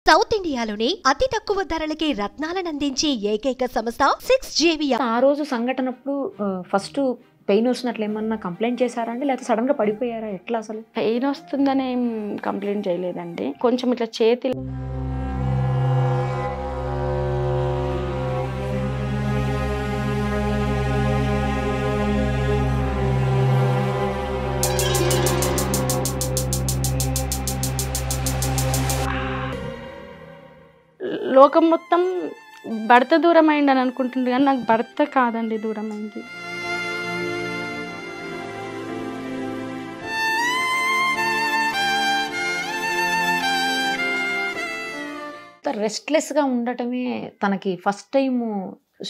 South ఇండియాలోనే అతి తక్కువ ధరలకి రత్నాలనందించే ఏకైక సంస్థ 6JV. ఆ రోజు సంఘటనప్పుడు ఫస్ట్ పెయిన్ వస్తున్నట్లు ఏమన్నా కంప్లైంట్ చేశారా అండి, లేకపోతే సడన్ గా పడిపోయారా? ఎట్లా అసలు? పెయిన్ వస్తుందని ఏం కంప్లైంట్ చేయలేదండి. కొంచెం ఇట్లా చేతి లోకం మొత్తం భర్త దూరం అయిందని అనుకుంటుంది, కానీ నాకు భర్త కాదండి దూరం అయింది. రెస్ట్లెస్ గా ఉండటమే తనకి ఫస్ట్ టైం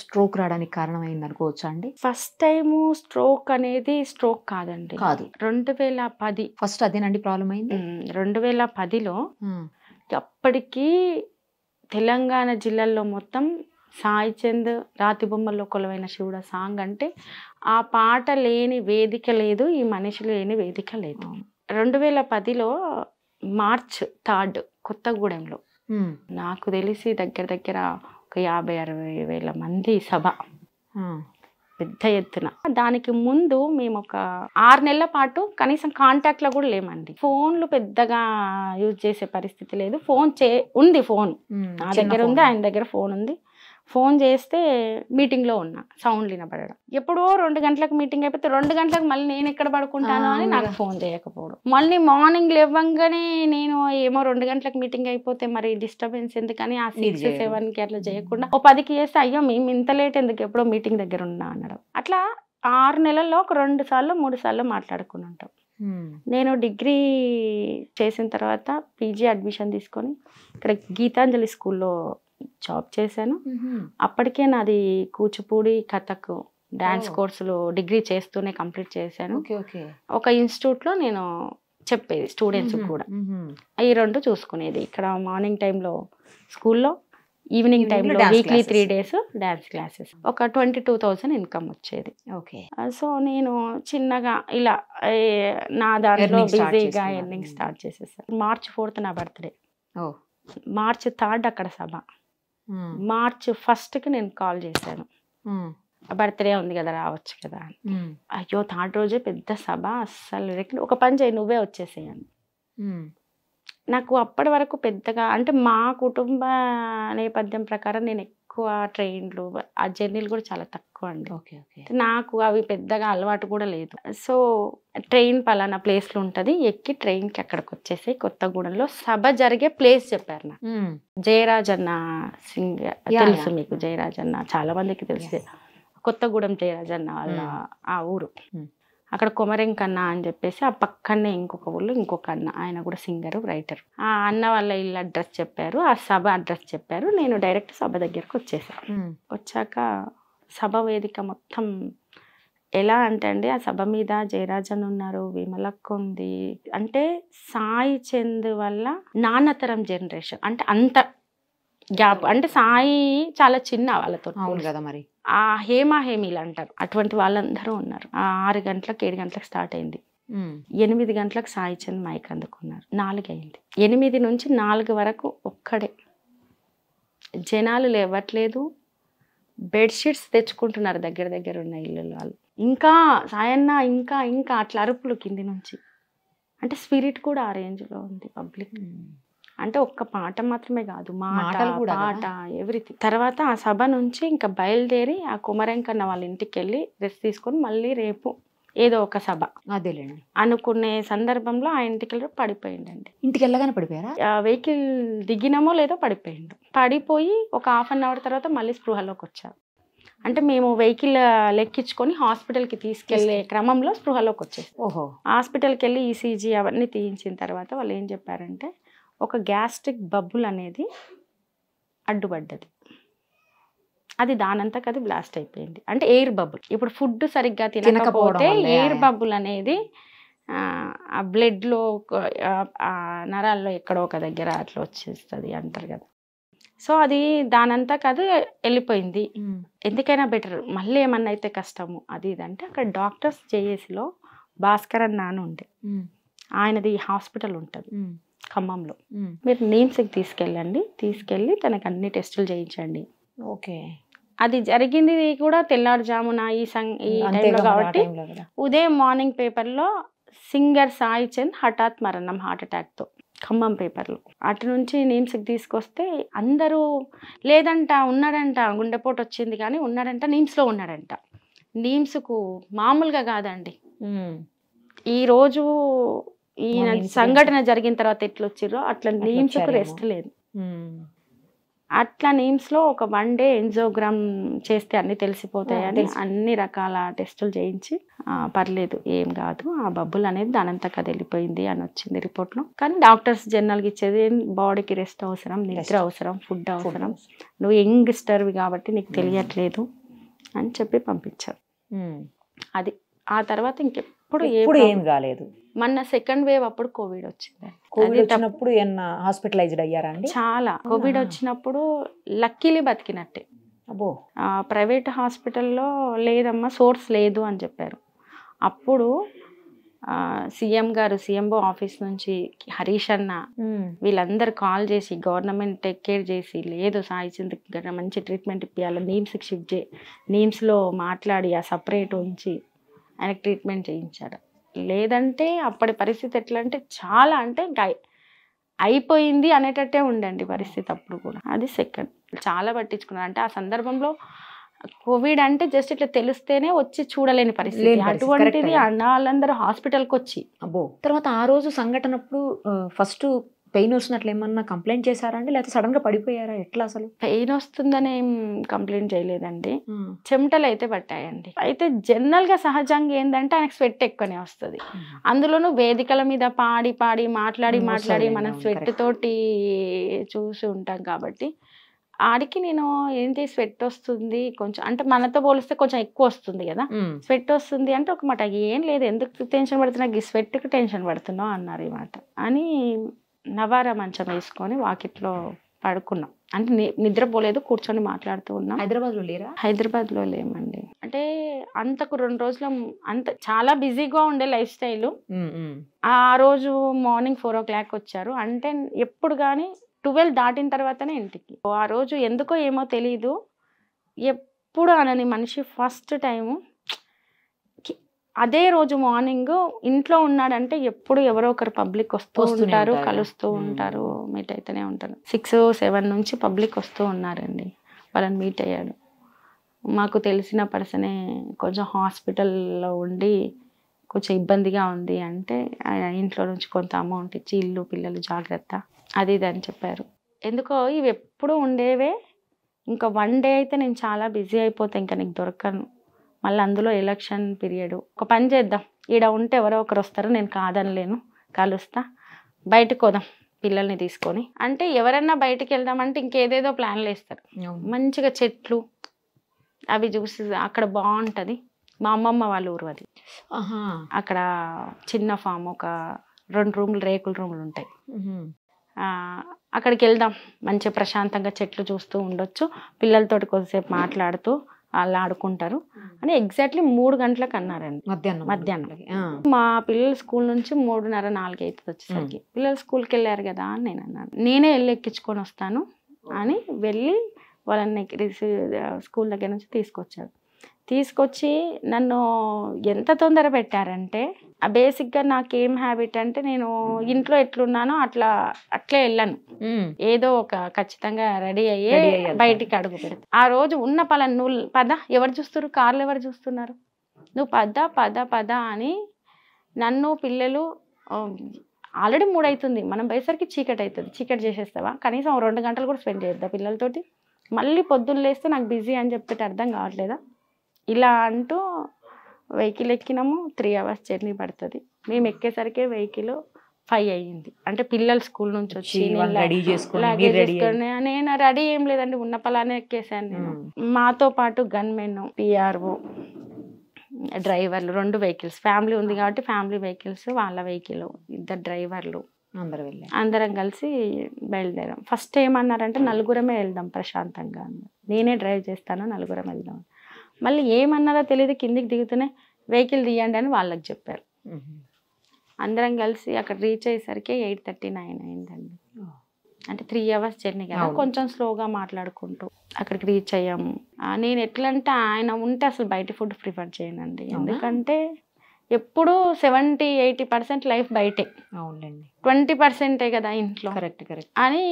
స్ట్రోక్ రావడానికి కారణమైంది అనుకోవచ్చా అండి? ఫస్ట్ టైము స్ట్రోక్ అనేది స్ట్రోక్ కాదండి, కాదు. 2010 ఫస్ట్ అదేనండి ప్రాబ్లం అయింది. 2010లో అప్పటికి తెలంగాణ జిల్లాల్లో మొత్తం సాయి చంద్ రాతి బొమ్మల్లో కొలువైన శివుడు సాంగ్ అంటే ఆ పాట లేని వేదిక లేదు, ఈ మనిషి లేని వేదిక లేదు. 2010లో మార్చ్ 3 కొత్తగూడెంలో నాకు తెలిసి దగ్గర దగ్గర ఒక 50-60 వేల మంది సభ, పెద్ద ఎత్తున. దానికి ముందు మేము ఒక 6 నెలల పాటు కనీసం కాంటాక్ట్ లో కూడా లేమండి. ఫోన్లు పెద్దగా యూజ్ చేసే పరిస్థితి లేదు. ఉంది ఫోన్ నా దగ్గర ఉంది, ఆయన దగ్గర ఫోన్ ఉంది. ఫోన్ చేస్తే మీటింగ్ లో ఉన్నా, సౌండ్ వినపడడం. ఎప్పుడో 2 గంటలకు మీటింగ్ అయిపోతే 2 గంటలకు మళ్ళీ నేను ఎక్కడ పడుకుంటాను అని నాకు ఫోన్ చేయకపోవడం. మళ్ళీ మార్నింగ్ లేవంగానే నేను ఏమో 2 గంటలకు మీటింగ్ అయిపోతే మరి డిస్టర్బెన్స్ ఎందుకని ఆ 6-7కి అట్లా చేయకుండా ఓ 10కి చేస్తే అయ్యో మేము ఇంత లేట్ ఎందుకు, ఎప్పుడో మీటింగ్ దగ్గర ఉన్నా అనడం. అట్లా 6 నెలల్లో ఒక 2 సార్లు 3 సార్లు మాట్లాడుకుని ఉంటాం. నేను డిగ్రీ చేసిన తర్వాత పీజీ అడ్మిషన్ తీసుకొని ఇక్కడ గీతాంజలి స్కూల్లో జాబ్ చేశాను. అప్పటికే నాది కూచిపూడి, కథక్, డాన్స్ కోర్సులు డిగ్రీ చేస్తూనే కంప్లీట్ చేశాను. ఒక ఇన్స్టిట్యూట్లో నేను చెప్పేది స్టూడెంట్స్ కూడా. ఈ 2 చూసుకునేది. ఇక్కడ మార్నింగ్ టైంలో స్కూల్లో, ఈవినింగ్ టైంలో వీక్లీ 3 days డాన్స్ క్లాసెస్. ఒక 22,000 ఇన్కమ్ వచ్చేది. సో నేను చిన్నగా ఇలా నా దాంట్లో బిజీగా ఎర్నింగ్ స్టార్ట్ చేసేసాను. మార్చ్ 4th నా బర్త్డే, మార్చ్ 3 అక్కడ సభ, మార్చ్ 1కి నేను కాల్ చేశాను, బర్త్డే ఉంది కదా రావచ్చు కదా అని. అయ్యో 3rd రోజే పెద్ద సభ, అస్సలు ఒక పని చేయి నువ్వే వచ్చేసేయను. నాకు అప్పటి వరకు పెద్దగా అంటే మా కుటుంబ నేపథ్యం ప్రకారం నేను ఎక్కువ ట్రైన్లు, ఆ జర్నీలు కూడా చాలా తక్కువ అండి. నాకు అవి పెద్దగా అలవాటు కూడా లేదు. సో ట్రైన్ పలానా ప్లేస్లో ఉంటుంది, ఎక్కి ట్రైన్కి అక్కడికి వచ్చేసి కొత్తగూడెంలో సభ జరిగే ప్లేస్ చెప్పారు నాకు. జయరాజ్ అన్న సింగర్ తెలుసు మీకు, జయరాజ్ అన్న చాలా మందికి తెలుసు. కొత్తగూడెం జయరాజ్ అన్న వాళ్ళ ఆ ఊరు. అక్కడ కొమరెంకన్న అని చెప్పేసి ఆ పక్కనే ఇంకొక ఊళ్ళో ఇంకొక అన్న, ఆయన కూడా సింగరు, రైటర్. ఆ అన్న వాళ్ళ ఇల్లు అడ్రస్ చెప్పారు, ఆ సభ అడ్రస్ చెప్పారు. నేను డైరెక్ట్ సభ దగ్గరకు వచ్చేసాను. వచ్చాక సభ వేదిక మొత్తం ఎలా అంటే అండి, ఆ సభ మీద జయరాజన్ ఉన్నారు, విమలక్క ఉంది. అంటే సాయి చంద్ వల్ల నాన్నతరం జనరేషన్, అంటే అంత గ్యాప్. అంటే సాయి చాలా చిన్న వాళ్ళతో కదా మరి, ఆ హేమీలు అంటారు, అటువంటి వాళ్ళందరూ ఉన్నారు. 6 గంటలకు 7 గంటలకు స్టార్ట్ అయింది. 8 గంటలకు సాయి చంద్ మైక్ అందుకున్నారు. 4 అయింది. 8 నుంచి 4 వరకు ఒక్కడే, జనాలు లేవట్లేదు. బెడ్షీట్స్ తెచ్చుకుంటున్నారు దగ్గర దగ్గర ఉన్న ఇల్లు వాళ్ళు. ఇంకా సాయన్న ఇంకా ఇంకా అట్లా అరుపులు కింది నుంచి. అంటే స్పిరిట్ కూడా ఆ రేంజ్లో ఉంది పబ్లిక్. అంటే ఒక్క పాట మాత్రమే కాదు, పాట ఎవ్రీథింగ్. తర్వాత ఆ సభ నుంచి ఇంకా బయలుదేరి ఆ కుమరెంకన్న వాళ్ళ ఇంటికి వెళ్ళి రెస్ట్ తీసుకొని మళ్ళీ రేపు ఏదో ఒక సభ అదేలేండి అనుకునే సందర్భంలో ఆ ఇంటికి వెళ్ళి పడిపోయిండండి. ఇంటికి వెళ్ళగానే పడిపోయారా? వెహికల్ దిగినామో లేదో పడిపోయిండు. పడిపోయి ఒక 1/2 hour తర్వాత మళ్ళీ స్పృహలోకి వచ్చారు. అంటే మేము వెహికల్ లెక్కించుకొని హాస్పిటల్కి తీసుకెళ్లే క్రమంలో స్పృహలోకి వచ్చేసి, హాస్పిటల్కి వెళ్ళి ఈసీజీ అవన్నీ తీయించిన తర్వాత వాళ్ళు ఏం చెప్పారంటే ఒక గ్యాస్ట్రిక్ బబుల్ అనేది అడ్డుపడ్డది, అది దానంతకు అది బ్లాస్ట్ అయిపోయింది. అంటే ఎయిర్ బబుల్. ఇప్పుడు ఫుడ్ సరిగ్గా తినకపోతే ఎయిర్ బబుల్ అనేది ఆ బ్లడ్లో నరాల్లో ఎక్కడో ఒక దగ్గర అట్లా వచ్చేస్తుంది అంటారు కదా. సో అది దానంతకు అది వెళ్ళిపోయింది. ఎందుకైనా బెటర్, మళ్ళీ ఏమన్నా అయితే కష్టము అది ఇది అంటే అక్కడ డాక్టర్స్ జేఏసీలో భాస్కర్ అన్న ఉండే, ఆయనది హాస్పిటల్ ఉంటుంది. ఖమ్మంలో. మీరు నీమ్స్కి తీసుకెళ్ళి తనకు అన్ని టెస్టులు చేయించండి. ఓకే. అది జరిగింది కూడా తెల్లారుజామున ఈ టైంలో కాబట్టి ఉదయం మార్నింగ్ పేపర్లో సింగర్ సాయి చంద్ హఠాత్ మరణం హార్ట్ అటాక్తో ఖమ్మం పేపర్లో. అటు నుంచి నీమ్స్కి తీసుకొస్తే అందరూ లేదంట, ఉన్నాడంట, గుండెపోటు వచ్చింది కానీ ఉన్నాడంట, నీమ్స్లో ఉన్నాడంట. నీమ్స్కు మామూలుగా కాదండి. ఈరోజు ఈ సంఘటన జరిగిన తర్వాత ఎట్లా వచ్చిర్రో అట్లా నీమ్స్కు రెస్ట్ లేదు. అట్లా నీమ్స్లో ఒక 1 డే ఎంజోగ్రామ్ చేస్తే అన్ని తెలిసిపోతాయని అన్ని రకాల టెస్టులు చేయించి పర్లేదు ఏం కాదు, ఆ బబ్బులు అనేది దానంతకు అది వెళ్ళిపోయింది అని వచ్చింది రిపోర్ట్లో. కానీ డాక్టర్స్ జనరల్గా ఇచ్చేది బాడీకి రెస్ట్ అవసరం, నిద్ర అవసరం, ఫుడ్ అవసరం, నువ్వు యంగ్స్టర్వి కాబట్టి నీకు తెలియట్లేదు అని చెప్పి పంపించారు. అది ఆ తర్వాత ఇంకెప్పుడు ఏం కాలేదు. మొన్న సెకండ్ వేవ్ అప్పుడు కోవిడ్ వచ్చింది. కోవిడ్ వచ్చినప్పుడు హాస్పిటలైజ్డ్ అయ్యారా అండి? చాలా. కోవిడ్ వచ్చినప్పుడు లక్కీలీ బతికినట్టే. అబ్బో. ప్రైవేట్ హాస్పిటల్లో లేదమ్మా, సోర్స్ లేదు అని చెప్పారు. అప్పుడు సీఎంఓ ఆఫీస్ నుంచి హరీష్ అన్న వీళ్ళందరూ కాల్ చేసి గవర్నమెంట్ టేక్ కేర్ చేసి, లేదు సాయి చంద్కి మంచి ట్రీట్మెంట్ ఇప్పించాలి, నీమ్స్కి షిఫ్ట్ చేయి, నీమ్స్లో మాట్లాడి ఆ సపరేట్ ఉంచి ఆయనకు ట్రీట్మెంట్ చేయించాడు. లేదంటే అప్పటి పరిస్థితి ఎట్లా అంటే చాలా అంటే ఇంకా అయిపోయింది అనేటట్టే ఉండండి పరిస్థితి అప్పుడు కూడా. అది సెకండ్ చాలా పట్టించుకున్నారు. అంటే ఆ సందర్భంలో కోవిడ్ అంటే జస్ట్ ఇట్లా తెలిస్తేనే వచ్చి చూడలేని పరిస్థితి. అటువంటిది వాళ్ళందరూ హాస్పిటల్కి వచ్చి. అబ్బో. తర్వాత ఆ రోజు సంఘటనప్పుడు ఫస్ట్ పెయిన్ వస్తున్నట్లు ఏమన్నా కంప్లైంట్ చేశారా అండి, లేకపోతే సడన్ గా పడిపోయారా, ఎట్లా? అసలు పెయిన్ వస్తుందని ఏం కంప్లైంట్ చేయలేదండి, చెమటలు అయితే పట్టాయండి. అయితే జనరల్ గా సహజంగా ఏంటంటే ఆయనకు స్వెట్ ఎక్కువనే వస్తుంది. అందులోనూ వేదికల మీద పాడి మాట్లాడి మనం స్వెట్ తోటి చూసి ఉంటాం కాబట్టి ఆడికి నేను ఏంటి స్వెట్ వస్తుంది కొంచెం, అంటే మనతో పోలిస్తే కొంచెం ఎక్కువ వస్తుంది కదా, స్వెట్ వస్తుంది అంటే ఒక మాట ఏం లేదు, ఎందుకు టెన్షన్ పడుతున్నా, ఈ స్వెట్కి టెన్షన్ పడుతున్నావు అన్నారు. ఈ మాట అని నవారా మంచం వేసుకొని వాకిట్లో పడుకున్నాం. అంటే నిద్రపోలేదు, కూర్చొని మాట్లాడుతూ ఉన్నాం. హైదరాబాద్లో లేరా? హైదరాబాద్లో లేమండి. అంటే అంతకు 2 రోజులు అంత చాలా బిజీగా ఉండే లైఫ్ స్టైల్. ఆ రోజు మార్నింగ్ 4 o'clock వచ్చారు. అంటే ఎప్పుడు కానీ 12 దాటిన తర్వాతనే ఇంటికి. ఆ రోజు ఎందుకో ఏమో తెలీదు, ఎప్పుడు అనని మనిషి ఫస్ట్ టైము అదే రోజు మార్నింగ్ ఇంట్లో ఉన్నాడంటే ఎప్పుడు ఎవరో ఒకరు పబ్లిక్ వస్తూ ఉంటారు, కలుస్తూ ఉంటారు, మీట్ అయితేనే ఉంటారు. 6-7 నుంచి పబ్లిక్ వస్తూ ఉన్నారండి. వాళ్ళని మీట్ అయ్యాడు. మాకు తెలిసిన పర్సనే కొంచెం హాస్పిటల్లో ఉండి కొంచెం ఇబ్బందిగా ఉంది అంటే ఆయన ఇంట్లో నుంచి కొంత అమౌంట్ ఇచ్చి ఇల్లు పిల్లలు జాగ్రత్త అది ఇది అని చెప్పారు. ఎందుకో ఇవి ఎప్పుడు ఉండేవే, ఇంకా 1 డే అయితే నేను చాలా బిజీ అయిపోతే ఇంకా నీకు దొరకను, మళ్ళీ అందులో ఎలక్షన్ పీరియడ్. ఒక పని చేద్దాం, ఈడ ఉంటే ఎవరో ఒకరు వస్తారు, నేను కాదనలేను, కలుస్తా, బయటకు పోదాం పిల్లల్ని తీసుకొని అంటే ఎవరన్నా బయటికి వెళ్దామంటే ఇంకేదేదో ప్లాన్లు వేస్తారు. మంచిగా చెట్లు అవి చూసి అక్కడ బాగుంటుంది. మా అమ్మమ్మ వాళ్ళ ఊరు అది. అక్కడ చిన్న ఫామ్, ఒక 2 రూములు రేకుల రూములు ఉంటాయి. అక్కడికి వెళ్దాం, మంచిగా ప్రశాంతంగా చెట్లు చూస్తూ ఉండొచ్చు, పిల్లలతోటి కొద్దిసేపు మాట్లాడుతూ వాళ్ళు ఆడుకుంటారు అని ఎగ్జాక్ట్లీ 3 గంటలకు అన్నారండి మధ్యాహ్నం. మా పిల్లలు స్కూల్ నుంచి 3:30-4 అవుతుంది వచ్చేసరికి. పిల్లలు స్కూల్కి వెళ్ళారు కదా అని నేను అన్నాను, నేనే వెళ్ళి ఎక్కించుకొని వస్తాను అని వెళ్ళి వాళ్ళని స్కూల్ దగ్గర నుంచి తీసుకొచ్చి నన్ను ఎంత తొందర పెట్టారంటే, బేసిక్గా నాకేం హ్యాబిట్ అంటే నేను ఇంట్లో ఎట్లున్నానో అట్లే వెళ్ళాను, ఏదో ఒక ఖచ్చితంగా రెడీ అయ్యే బయటికి అడుగు పెడతా. ఆ రోజు ఉన్న నువ్వు పద, ఎవరు చూస్తున్నారు, కార్లు ఎవరు చూస్తున్నారు, నువ్వు పద అని నన్ను పిల్లలు ఆల్రెడీ 3 అవుతుంది, మనం పోయేసరికి చీకటి అవుతుంది, చీకటి చేసేస్తావా, కనీసం 2 గంటలు కూడా స్పెండ్ చేద్దా పిల్లలతోటి, మళ్ళీ పొద్దున్న లేస్తే నాకు బిజీ అని చెప్పేటి అర్థం కావట్లేదా, ఇలా అంటూ వెహికల్ ఎక్కినాము. 3 hours జర్నీ పడుతుంది. మేము ఎక్కేసరికి వెహికల్ 5 అయ్యింది. అంటే పిల్లలు స్కూల్ నుంచి వచ్చి నేను రెడీ ఏం లేదండి, ఉన్న పలానే ఎక్కేసాను నేను. మాతో పాటు గన్మెన్, పిఆర్ఓ, డ్రైవర్లు, 2 వెహికల్స్, ఫ్యామిలీ ఉంది కాబట్టి ఫ్యామిలీ వెహికల్స్, వాళ్ళ వెహికల్, 2 డ్రైవర్లు, అందరం కలిసి బయలుదేరాం. ఫస్ట్ ఏమన్నారంటే 4 వెళ్దాం ప్రశాంతంగా అన్నారు. నేనే డ్రైవ్ చేస్తాను, 4 వెళ్దాం. మళ్ళీ ఏమన్నారో తెలియదు, కిందికి దిగుతూనే వెహికల్ తీయండి అని వాళ్ళకి చెప్పారు. అందరం కలిసి అక్కడ రీచ్ అయ్యేసరికి 8:39 అయిందండి. అంటే 3 hours జర్నీ కదా, కొంచెం స్లోగా మాట్లాడుకుంటూ అక్కడికి రీచ్ అయ్యాము. నేను ఎట్లా అంటే ఆయన ఉంటే అసలు బయట ఫుడ్ ప్రిఫర్ చేయనండి, ఎందుకంటే ఎప్పుడు 70-80% లైఫ్ బయటే, 20% కదా ఇంట్లో. కరెక్ట్ అని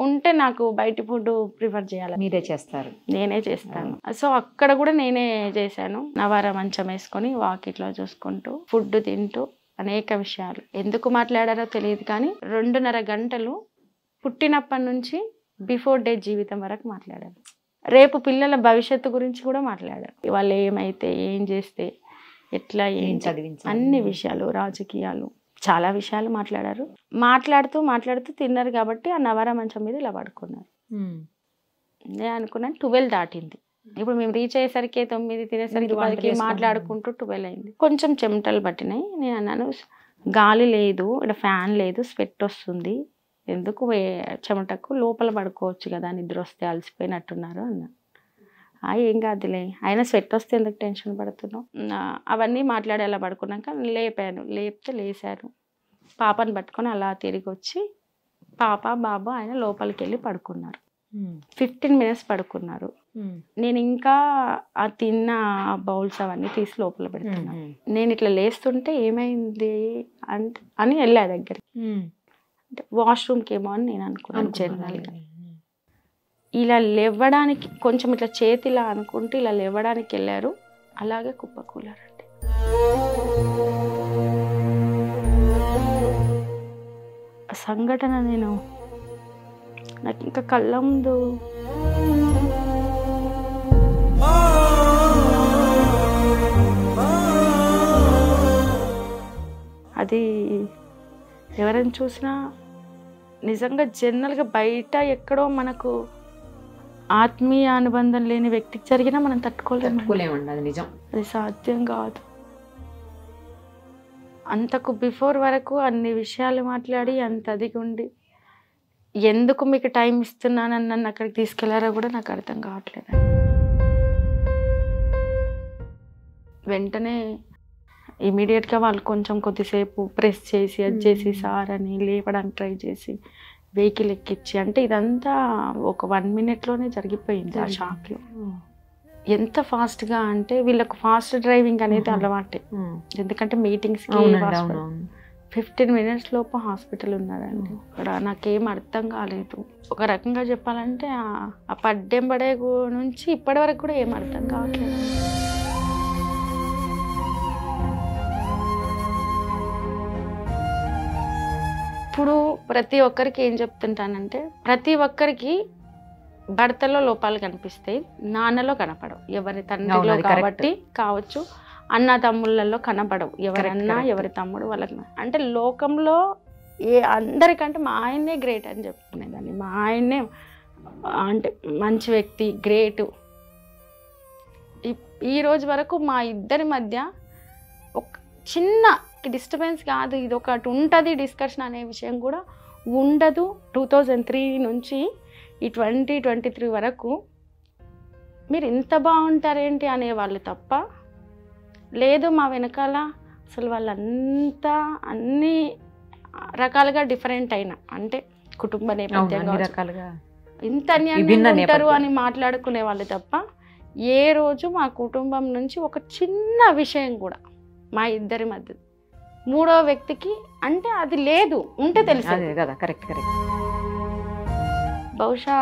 ఉంటే నాకు బయట ఫుడ్ ప్రిఫర్ చేయాలి. మీరే చేస్తారు? నేనే చేస్తాను. సో అక్కడ కూడా నేనే చేశాను. నవార మంచం వేసుకొని వాకిట్లో చూసుకుంటూ ఫుడ్ తింటూ అనేక విషయాలు. ఎందుకు మాట్లాడారో తెలియదు కానీ 2.5 గంటలు పుట్టినప్పటి నుంచి బిఫోర్ డే జీవితం వరకు మాట్లాడారు. రేపు పిల్లల భవిష్యత్తు గురించి కూడా మాట్లాడారు. వాళ్ళు ఏమైతే, ఏం చేస్తే, ఎట్లా, ఏం చదివించాలి, అన్ని విషయాలు, రాజకీయాలు, చాలా విషయాలు మాట్లాడారు. మాట్లాడుతూ తిన్నారు కాబట్టి ఆ నవారా మంచం మీద ఇలా పడుకున్నారు. నేను అనుకున్నాను 12 దాటింది. ఇప్పుడు మేము రీచ్ అయ్యేసరికి 9, తినేసరికి 10కి మాట్లాడుకుంటూ 12 అయింది. కొంచెం చెమటలు పట్టినాయి. నేను అన్నాను గాలి లేదు, ఇక్కడ ఫ్యాన్ లేదు, స్వెట్ వస్తుంది, ఎందుకు చెమటకు లోపల పడుకోవచ్చు కదా, నిద్ర వస్తే అలసిపోయినట్టున్నారు అన్నా. ఏం కాదులే, అయినా స్వెట్ వస్తే ఎందుకు టెన్షన్ పడుతున్నావు. అవన్నీ మాట్లాడి అలా పడుకున్నాక లేపితే లేశారు. పాపను పట్టుకొని అలా తిరిగి వచ్చి పాప బాబు ఆయన లోపలికి వెళ్ళి పడుకున్నారు. 15 minutes పడుకున్నారు. నేను ఇంకా ఆ తిన్న బౌల్స్ అవన్నీ తీసి లోపల పెడుతున్నాను. నేను ఇట్లా లేస్తుంటే ఏమైంది అని వెళ్ళా దగ్గరికి. అంటే వాష్రూమ్కి ఏమో అని నేను అనుకున్నాను జనరల్గా. ఇలా లేవడానికి కొంచెం ఇట్లా చేతిలా అనుకుంటూ ఇలా లేవడానికి వెళ్ళారు, అలాగే కుప్పకూలారండి. సంఘటన నాకు ఇంకా కళ్ళ ముందు అది ఎవరైనా చూసినా నిజంగా జనరల్గా బయట ఎక్కడో మనకు ఆత్మీయ అనుబంధం లేని వ్యక్తికి జరిగినా మనం తట్టుకోలేమండి. అది నిజం, అది సాధ్యం కాదు. అంతకు బిఫోర్ వరకు అన్ని విషయాలు మాట్లాడి అంత అదిగుండి ఎందుకు మీకు టైం ఇస్తున్నానని నన్ను అక్కడికి తీసుకెళ్లారో కూడా నాకు అర్థం కావట్లేదు. వెంటనే ఇమీడియట్గా వాళ్ళు కొద్దిసేపు ప్రెస్ చేసి అది చేసి సార్ అని లేపడానికి ట్రై చేసి వెహికల్ ఎక్కించి, అంటే ఇదంతా ఒక 1 minute జరిగిపోయింది. ఆ షాక్లో ఎంత ఫాస్ట్గా అంటే వీళ్ళకు ఫాస్ట్ డ్రైవింగ్ అనేది అలవాటే, ఎందుకంటే మీటింగ్స్కి 15 minutes లోపు హాస్పిటల్ ఉన్నారండి. ఇక్కడ నాకేం అర్థం కాలేదు. ఒక రకంగా చెప్పాలంటే ఆ పడ్డెంబడే నుంచి ఇప్పటి వరకు కూడా ఏం అర్థం కావట్లేదు. ఇప్పుడు ప్రతి ఒక్కరికి ఏం చెప్తుంటానంటే, ప్రతి ఒక్కరికి భర్తలో లోపాలు కనిపిస్తాయి, నాన్నలో కనపడవు. ఎవరి తండ్రిలో కాబట్టి కావచ్చు, అన్న తమ్ముళ్ళలో కనపడవు. ఎవరన్నా ఎవరి తమ్ముడు వాళ్ళకి. అంటే లోకంలో అందరికంటే మా ఆయన్నే గ్రేట్ అని చెప్పుకునేదాన్ని. మా ఆయన్నే అంటే మంచి వ్యక్తి, గ్రేటు. ఈ రోజు వరకు మా ఇద్దరి మధ్య ఒక చిన్న డిస్టర్బెన్స్ కాదు, ఇది ఒకటి ఉంటుంది డిస్కషన్ అనే విషయం కూడా ఉండదు. 2003 నుంచి ఈ 2023 వరకు మీరు ఇంత బాగుంటారేంటి అనేవాళ్ళు తప్ప, లేదు మా వెనకాల అసలు వాళ్ళంతా అన్ని రకాలుగా డిఫరెంట్ అయినా, అంటే కుటుంబ నేపథ్యంగా ఇంత అన్యాయంగా ఉంటారు అని మాట్లాడుకునే వాళ్ళు తప్ప, ఏ రోజు మా కుటుంబం నుంచి ఒక చిన్న విషయం కూడా మా ఇద్దరి మధ్య మూడో వ్యక్తికి అంటే అది లేదు, ఉంటే తెలుసు కదా. కరెక్ట్. బహుశా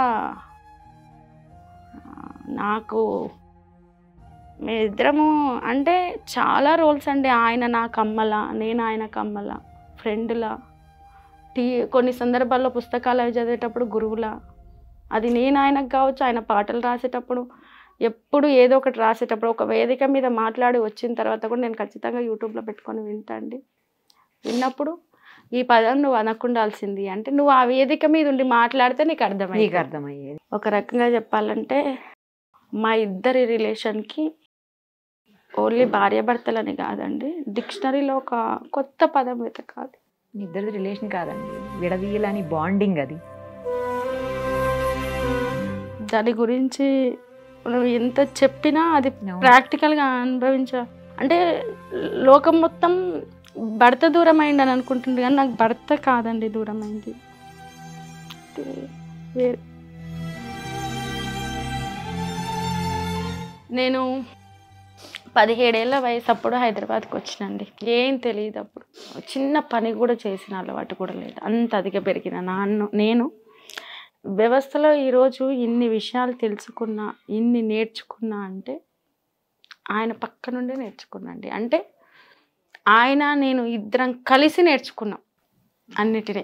నాకు మేమిద్దరము అంటే చాలా రోల్స్ అండి. ఆయన నాకు అమ్మలా, నేను ఆయనకు అమ్మలా, ఫ్రెండ్లా, కొన్ని సందర్భాల్లో పుస్తకాలు అవి చదివేటప్పుడు గురువులా. అది నేను ఆయనకు కావచ్చు, ఆయన పాటలు రాసేటప్పుడు ఎప్పుడు ఏదో ఒకటి రాసేటప్పుడు ఒక వేదిక మీద మాట్లాడి వచ్చిన తర్వాత కూడా నేను ఖచ్చితంగా యూట్యూబ్లో పెట్టుకొని వింటాండి. విన్నప్పుడు ఈ పదం నువ్వు అనకుండాల్సింది, అంటే నువ్వు ఆ వేదిక మీద ఉండి మాట్లాడితే నీకు అర్థమయ్యేది. ఒక రకంగా చెప్పాలంటే మా ఇద్దరి రిలేషన్కి ఓన్లీ భార్యాభర్తలని కాదండి, డిక్షనరీలో ఒక కొత్త పదం వెతకాలి. ఇద్దరిది రిలేషన్ కాదండి, విడదీయాలని బాండింగ్. అది దాని గురించి నువ్వు ఎంత చెప్పినా అది ప్రాక్టికల్గా అనుభవించ, అంటే లోకం మొత్తం భర్త దూరం అయింది అని అనుకుంటుంది, కానీ నాకు భర్త కాదండి దూరం అయింది. వేరే నేను 17 ఏళ్ళ వయసు అప్పుడు హైదరాబాద్కి వచ్చినండి. ఏం తెలియదు అప్పుడు, చిన్న పని కూడా చేసిన అలవాటు కూడా లేదు. అంత అదిగా పెరిగిన నేను వ్యవస్థలో ఈరోజు ఇన్ని విషయాలు తెలుసుకున్నా, ఇన్ని నేర్చుకున్నా అంటే ఆయన పక్క నుండే నేర్చుకున్నాండి. అంటే ఆయన నేను ఇద్దరం కలిసి నేర్చుకున్నాం అన్నిటినీ.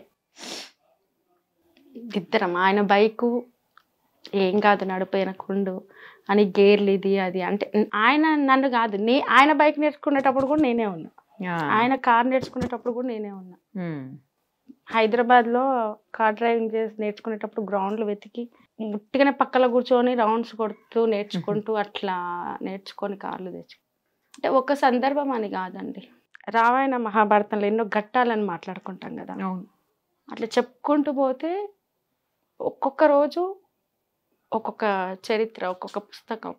ఇద్దరం, ఆయన బైకు ఏం కాదు నడిపోయినకుండు అని గేర్లు ఇది అది అంటే, ఆయన నన్ను కాదు, ఆయన బైక్ నేర్చుకునేటప్పుడు కూడా నేనే ఉన్నా, ఆయన కార్ నేర్చుకునేటప్పుడు కూడా నేనే ఉన్నా. హైదరాబాద్లో కార్ డ్రైవింగ్ చేసి నేర్చుకునేటప్పుడు గ్రౌండ్లు వెతికి ముట్టిగానే పక్కన కూర్చొని రౌండ్స్ కొడుతూ నేర్చుకుంటూ అట్లా నేర్చుకొని కార్లు తెచ్చు. అంటే ఒక సందర్భం అని కాదండి, రామాయణ మహాభారతంలో ఎన్నో ఘట్టాలని మాట్లాడుకుంటాం కదా, అట్లా చెప్పుకుంటూ పోతే ఒక్కొక్క రోజు ఒక్కొక్క చరిత్ర, ఒక్కొక్క పుస్తకం.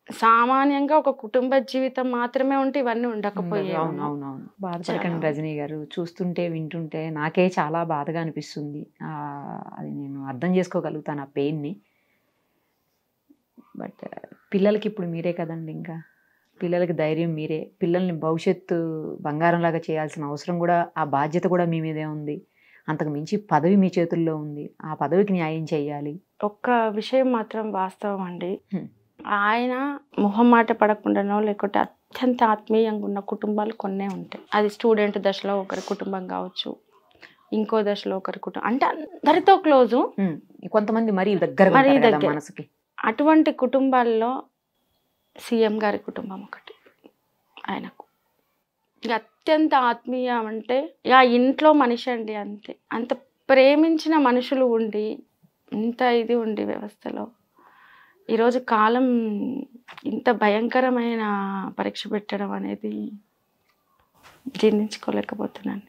సామాన్యంగా ఒక కుటుంబ జీవితం మాత్రమే ఉంటే ఇవన్నీ ఉండకపోయాయి. అవునవును, బాధపడకండి రజనీ గారు, చూస్తుంటే వింటుంటే నాకే చాలా బాధగా అనిపిస్తుంది. అది నేను అర్థం చేసుకోగలుగుతాను ఆ పెయిన్ని. బట్ పిల్లలకి ఇప్పుడు మీరే కదండి, ఇంకా పిల్లలకి ధైర్యం మీరే. పిల్లల్ని భవిష్యత్తు బంగారంలాగా చేయాల్సిన అవసరం కూడా, ఆ బాధ్యత కూడా మీ మీదే ఉంది. అంతకు మించి పదవి మీ చేతుల్లో ఉంది, ఆ పదవికి న్యాయం చేయాలి. ఒక్క విషయం మాత్రం వాస్తవం అండి, ఆయన మొహమాట పడకుండానో లేకుంటే అత్యంత ఆత్మీయంగా ఉన్న కుటుంబాలు కొన్నే ఉంటాయి. అది స్టూడెంట్ దశలో ఒకరి కుటుంబం కావచ్చు, ఇంకో దశలో ఒకరి కుటుంబం, అంటే అందరితో క్లోజు, కొంతమంది మరీ దగ్గర మనసుకి. అటువంటి కుటుంబాల్లో సీఎం గారి కుటుంబం ఒకటి. ఆయనకు అత్యంత ఆత్మీయం అంటే ఆ ఇంట్లో మనిషి అండి, అంతే. అంత ప్రేమించిన మనుషులు ఉండి, ఇంత ఇది ఉండి వ్యవస్థలో ఈరోజు కాలం ఇంత భయంకరమైన పరీక్ష పెట్టడం అనేది జీర్ణించుకోలేకపోతున్నాను.